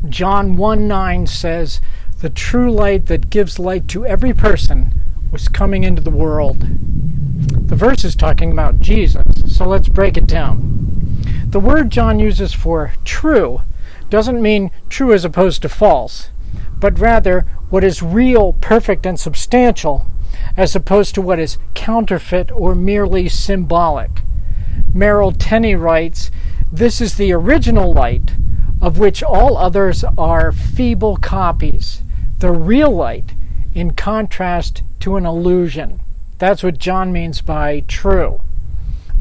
John 1:9 says, "The true light that gives light to every person was coming into the world." The verse is talking about Jesus, so let's break it down. The word John uses for true doesn't mean true as opposed to false, but rather what is real, perfect, and substantial, as opposed to what is counterfeit or merely symbolic. Merrill Tenney writes, "This is the original light, of which all others are feeble copies, the real light, in contrast to an illusion." That's what John means by true.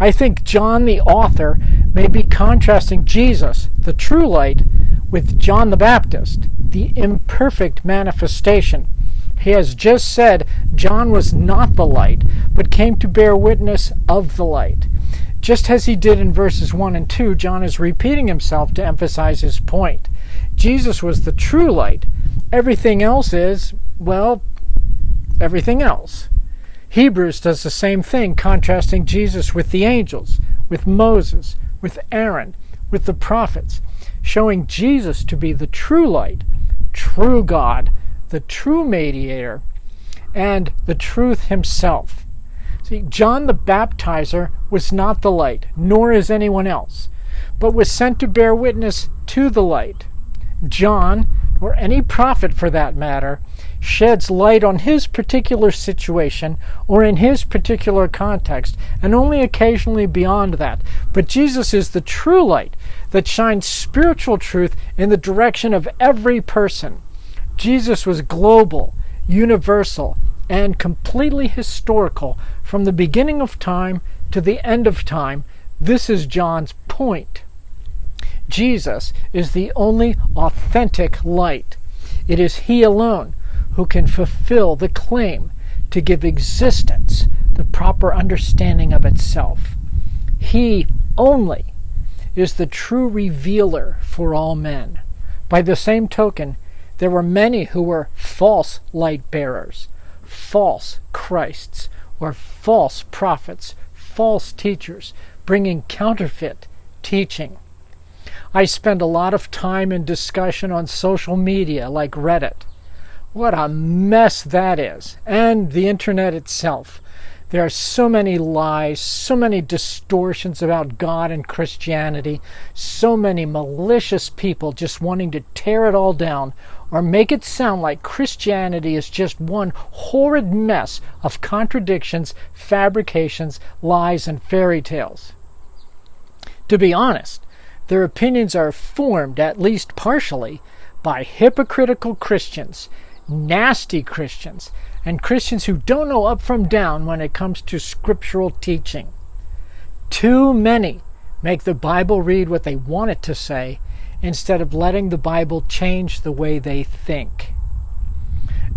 I think John, the author, may be contrasting Jesus, the true light, with John the Baptist, the imperfect manifestation. He has just said John was not the light, but came to bear witness of the light. Just as he did in verses 1 and 2, John is repeating himself to emphasize his point. Jesus was the true light. Everything else is, well, everything else. Hebrews does the same thing, contrasting Jesus with the angels, with Moses, with Aaron, with the prophets, showing Jesus to be the true light, true God, the true mediator, and the truth himself. See, John the Baptizer was not the light, nor is anyone else, but was sent to bear witness to the light. John, or any prophet for that matter, sheds light on his particular situation or in his particular context, and only occasionally beyond that. But Jesus is the true light that shines spiritual truth in the direction of every person. Jesus was global, universal, and completely historical from the beginning of time to the end of time. This is John's point. Jesus is the only authentic light. It is he alone who can fulfill the claim to give existence the proper understanding of itself. He only is the true revealer for all men. By the same token, there were many who were false light bearers, false Christs, or false prophets, false teachers, bringing counterfeit teaching. I spend a lot of time in discussion on social media like Reddit. What a mess that is, and the internet itself. There are so many lies, so many distortions about God and Christianity, so many malicious people just wanting to tear it all down or make it sound like Christianity is just one horrid mess of contradictions, fabrications, lies, and fairy tales. To be honest, their opinions are formed, at least partially, by hypocritical Christians, nasty Christians, and Christians who don't know up from down when it comes to scriptural teaching. Too many make the Bible read what they want it to say instead of letting the Bible change the way they think.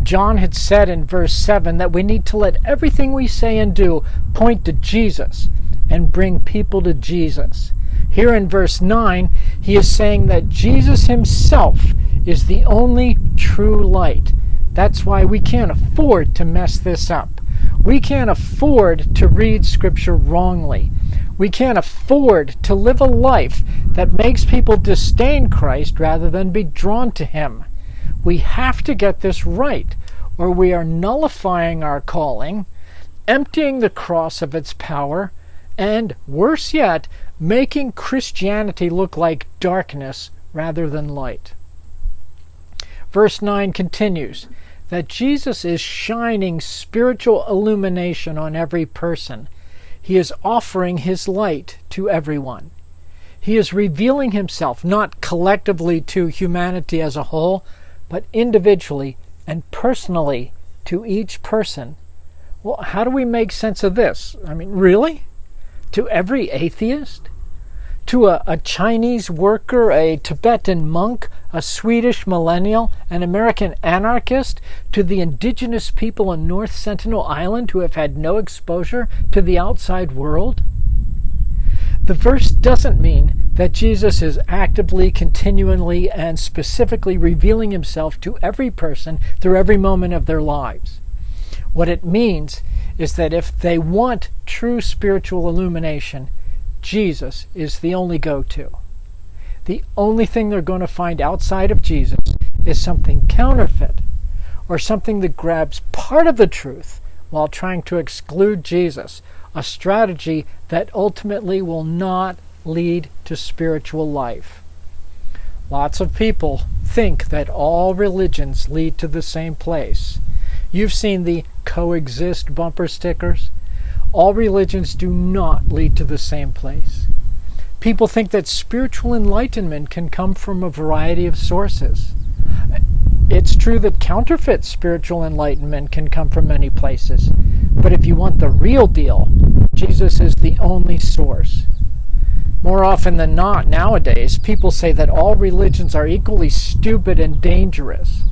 John had said in verse 7 that we need to let everything we say and do point to Jesus and bring people to Jesus. Here in verse 9, he is saying that Jesus himself is the only true light. That's why we can't afford to mess this up. We can't afford to read Scripture wrongly. We can't afford to live a life that makes people disdain Christ rather than be drawn to him. We have to get this right, or we are nullifying our calling, emptying the cross of its power, and, worse yet, making Christianity look like darkness rather than light. Verse 9 continues that Jesus is shining spiritual illumination on every person. He is offering his light to everyone. He is revealing himself not collectively to humanity as a whole, but individually and personally to each person. Well, how do we make sense of this? I mean, really? To every atheist? To a Chinese worker, a Tibetan monk, a Swedish millennial, an American anarchist, to the indigenous people on North Sentinel Island who have had no exposure to the outside world? The verse doesn't mean that Jesus is actively, continually, and specifically revealing himself to every person through every moment of their lives. What it means is that if they want true spiritual illumination, Jesus is the only go-to. The only thing they're going to find outside of Jesus is something counterfeit, or something that grabs part of the truth while trying to exclude Jesus, a strategy that ultimately will not lead to spiritual life. Lots of people think that all religions lead to the same place. You've seen the coexist bumper stickers. All religions do not lead to the same place. People think that spiritual enlightenment can come from a variety of sources. It's true that counterfeit spiritual enlightenment can come from many places, but if you want the real deal, Jesus is the only source. More often than not, nowadays, people say that all religions are equally stupid and dangerous.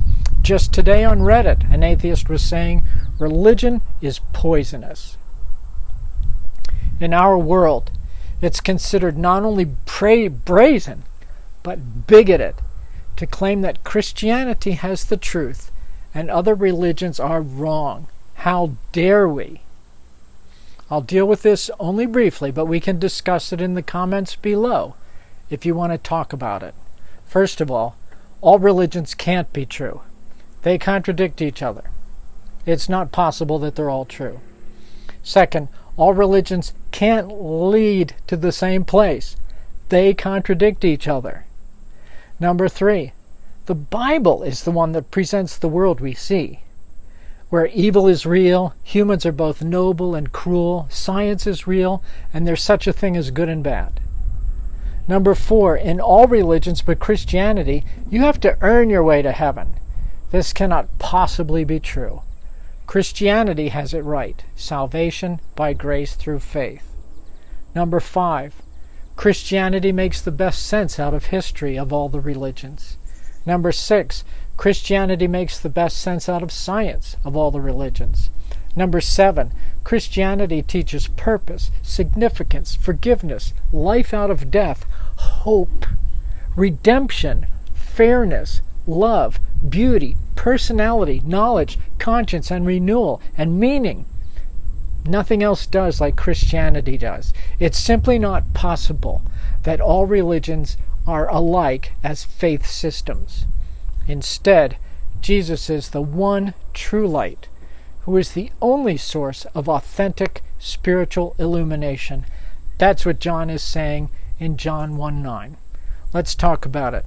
Just today on Reddit, an atheist was saying, religion is poisonous. In our world, it's considered not only brazen, but bigoted to claim that Christianity has the truth and other religions are wrong. How dare we? I'll deal with this only briefly, but we can discuss it in the comments below if you want to talk about it. First of all religions can't be true. They contradict each other. It's not possible that they're all true. Second, all religions can't lead to the same place. They contradict each other. Number 3, the Bible is the one that presents the world we see, where evil is real, humans are both noble and cruel, science is real, and there's such a thing as good and bad. Number 4, in all religions but Christianity, you have to earn your way to heaven. This cannot possibly be true. Christianity has it right. Salvation by grace through faith. Number 5, Christianity makes the best sense out of history of all the religions. Number 6, Christianity makes the best sense out of science of all the religions. Number 7, Christianity teaches purpose, significance, forgiveness, life out of death, hope, redemption, fairness, love, beauty, personality, knowledge, conscience, and renewal, and meaning. Nothing else does like Christianity does. It's simply not possible that all religions are alike as faith systems. Instead, Jesus is the one true light, who is the only source of authentic spiritual illumination. That's what John is saying in John 1:9. Let's talk about it.